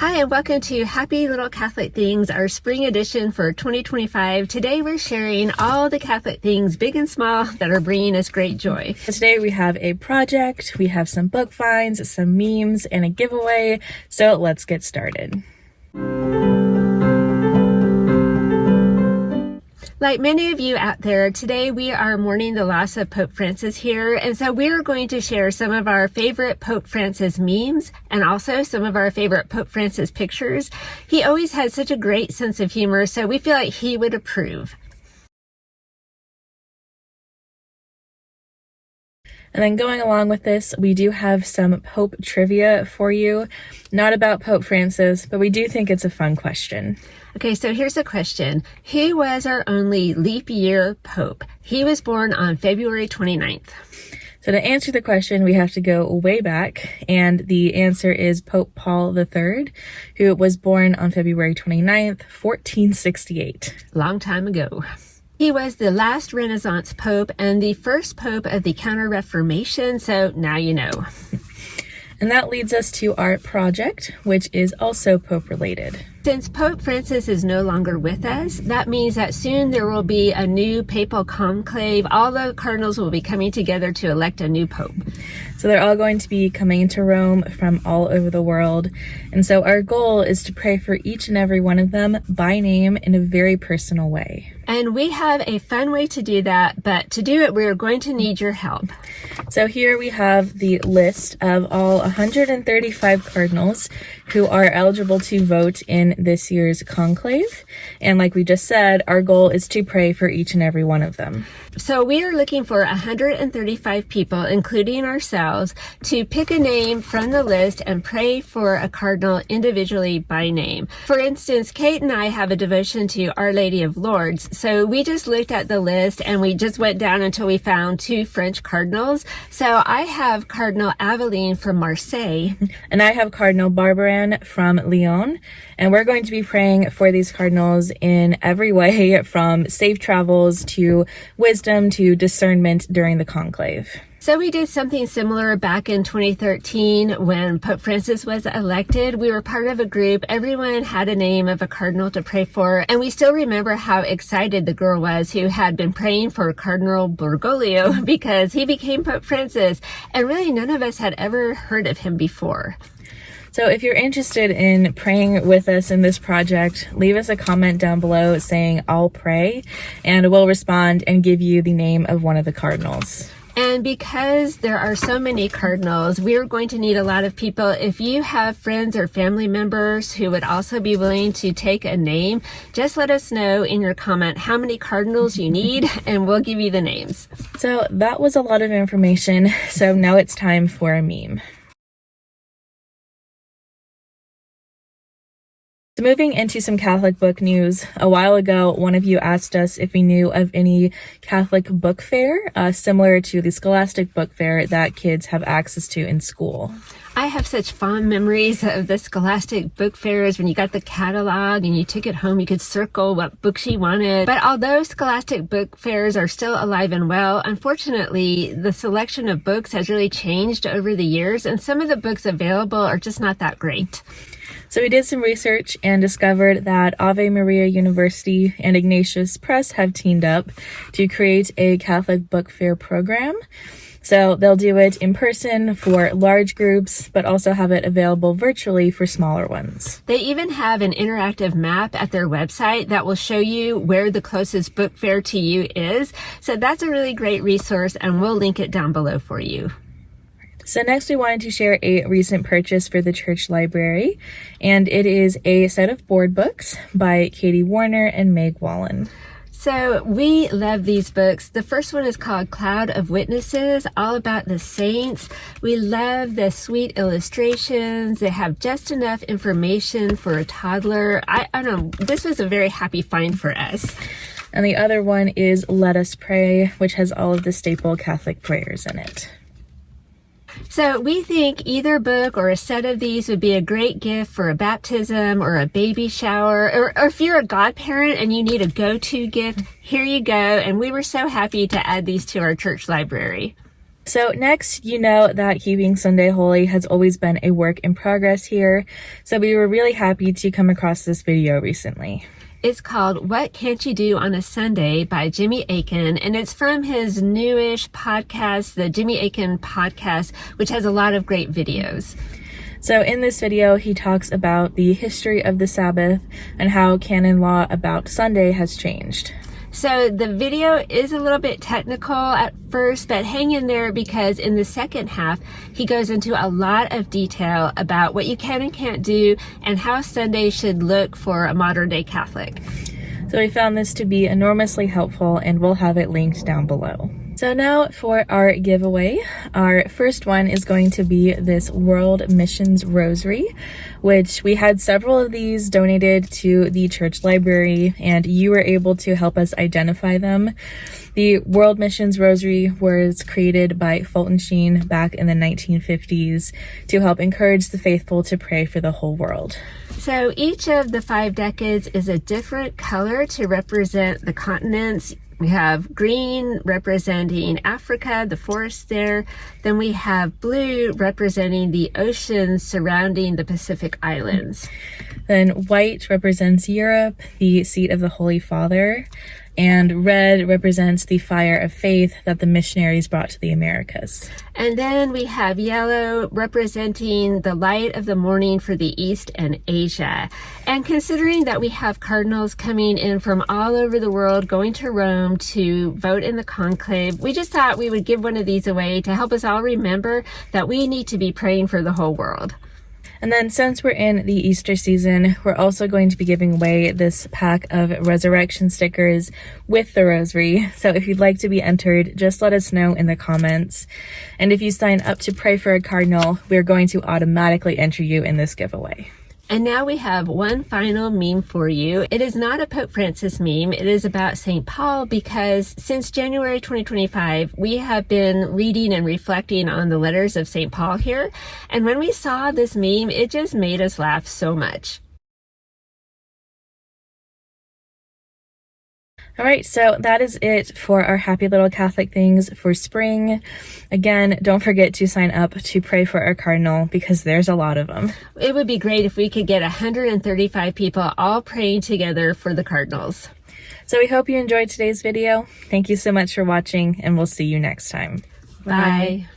Hi, and welcome to Happy Little Catholic Things, our spring edition for 2025. Today we're sharing all the Catholic things, big and small, that are bringing us great joy. Today we have a project, we have some book finds, some memes, and a giveaway, so let's get started. Like many of you out there, today we are mourning the loss of Pope Francis here, and so we're going to share some of our favorite Pope Francis memes and also some of our favorite Pope Francis pictures. He always had such a great sense of humor, so we feel like he would approve. And then going along with this, we do have some Pope trivia for you. Not about Pope Francis, but we do think it's a fun question. Okay, so here's a question. Who was our only leap year Pope? He was born on February 29th. So to answer the question, we have to go way back, and the answer is Pope Paul III, who was born on February 29th, 1468. Long time ago. He was the last Renaissance Pope and the first Pope of the Counter-Reformation, so now you know. And that leads us to our project, which is also Pope related. Since Pope Francis is no longer with us, that means that soon there will be a new papal conclave. All the cardinals will be coming together to elect a new pope. So they're all going to be coming to Rome from all over the world. And so our goal is to pray for each and every one of them by name in a very personal way. And we have a fun way to do that, but to do it, we're going to need your help. So here we have the list of all 135 cardinals who are eligible to vote in this year's conclave. And like we just said, our goal is to pray for each and every one of them. So we are looking for 135 people, including ourselves, to pick a name from the list and pray for a cardinal individually by name. For instance, Kate and I have a devotion to Our Lady of Lourdes. So we just looked at the list and we just went down until we found 2 French cardinals. So I have Cardinal Aveline from Marseille. And I have Cardinal Barbarin from Lyon. And we're going to be praying for these cardinals in every way, from safe travels to wisdom to discernment during the conclave. So we did something similar back in 2013 when Pope Francis was elected. We were part of a group. Everyone had a name of a cardinal to pray for. And we still remember how excited the girl was who had been praying for Cardinal Bergoglio because he became Pope Francis. And really none of us had ever heard of him before. So if you're interested in praying with us in this project, leave us a comment down below saying I'll pray, and we'll respond and give you the name of one of the cardinals. And because there are so many cardinals, we're going to need a lot of people. If you have friends or family members who would also be willing to take a name, just let us know in your comment how many cardinals you need, and we'll give you the names. So that was a lot of information. So now it's time for a meme. So moving into some Catholic book news, a while ago, one of you asked us if we knew of any Catholic book fair, similar to the Scholastic Book Fair that kids have access to in school. I have such fond memories of the Scholastic Book Fairs when you got the catalog and you took it home. You could circle what books you wanted. But although Scholastic Book Fairs are still alive and well, unfortunately, the selection of books has really changed over the years, and some of the books available are just not that great. So we did some research and discovered that Ave Maria University and Ignatius Press have teamed up to create a Catholic book fair program. So they'll do it in person for large groups, but also have it available virtually for smaller ones. They even have an interactive map at their website that will show you where the closest book fair to you is. So that's a really great resource, and we'll link it down below for you. So next we wanted to share a recent purchase for the church library, and it is a set of board books by Katie Warner and Meg Wallen. So we love these books. The first one is called Cloud of Witnesses, all about the saints. We love the sweet illustrations. They have just enough information for a toddler. I don't know, this was a very happy find for us. And the other one is Let Us Pray, which has all of the staple Catholic prayers in it. So we think either book or a set of these would be a great gift for a baptism or a baby shower, or if you're a godparent and you need a go-to gift, here you go. And we were so happy to add these to our church library. So next, you know that keeping Sunday holy has always been a work in progress here, so we were really happy to come across this video recently. It's called What Can't You Do on a Sunday by Jimmy Akin, and it's from his newish podcast, the Jimmy Akin Podcast, which has a lot of great videos. So in this video, he talks about the history of the Sabbath and how canon law about Sunday has changed. So the video is a little bit technical at first, but hang in there because in the second half, he goes into a lot of detail about what you can and can't do and how Sunday should look for a modern day Catholic. So we found this to be enormously helpful, and we'll have it linked down below. So now for our giveaway. Our first one is going to be this World Missions Rosary, which we had several of these donated to the church library, and you were able to help us identify them. The World Missions Rosary was created by Fulton Sheen back in the 1950s to help encourage the faithful to pray for the whole world. So each of the 5 decades is a different color to represent the continents. We have green representing Africa, the forest there. Then we have blue representing the oceans surrounding the Pacific Islands. Then white represents Europe, the seat of the Holy Father. And red represents the fire of faith that the missionaries brought to the Americas. And then we have yellow representing the light of the morning for the East and Asia. And considering that we have cardinals coming in from all over the world going to Rome to vote in the conclave, we just thought we would give one of these away to help us all remember that we need to be praying for the whole world. And then since we're in the Easter season, we're also going to be giving away this pack of resurrection stickers with the rosary. So if you'd like to be entered, just let us know in the comments. And if you sign up to pray for a cardinal, we're going to automatically enter you in this giveaway. And now we have one final meme for you. It is not a Pope Francis meme. It is about St. Paul because since January 2025, we have been reading and reflecting on the letters of St. Paul here. And when we saw this meme, it just made us laugh so much. All right, so that is it for our happy little Catholic things for spring. Again, don't forget to sign up to pray for our cardinal because there's a lot of them. It would be great if we could get 135 people all praying together for the cardinals. So we hope you enjoyed today's video. Thank you so much for watching, and we'll see you next time. Bye.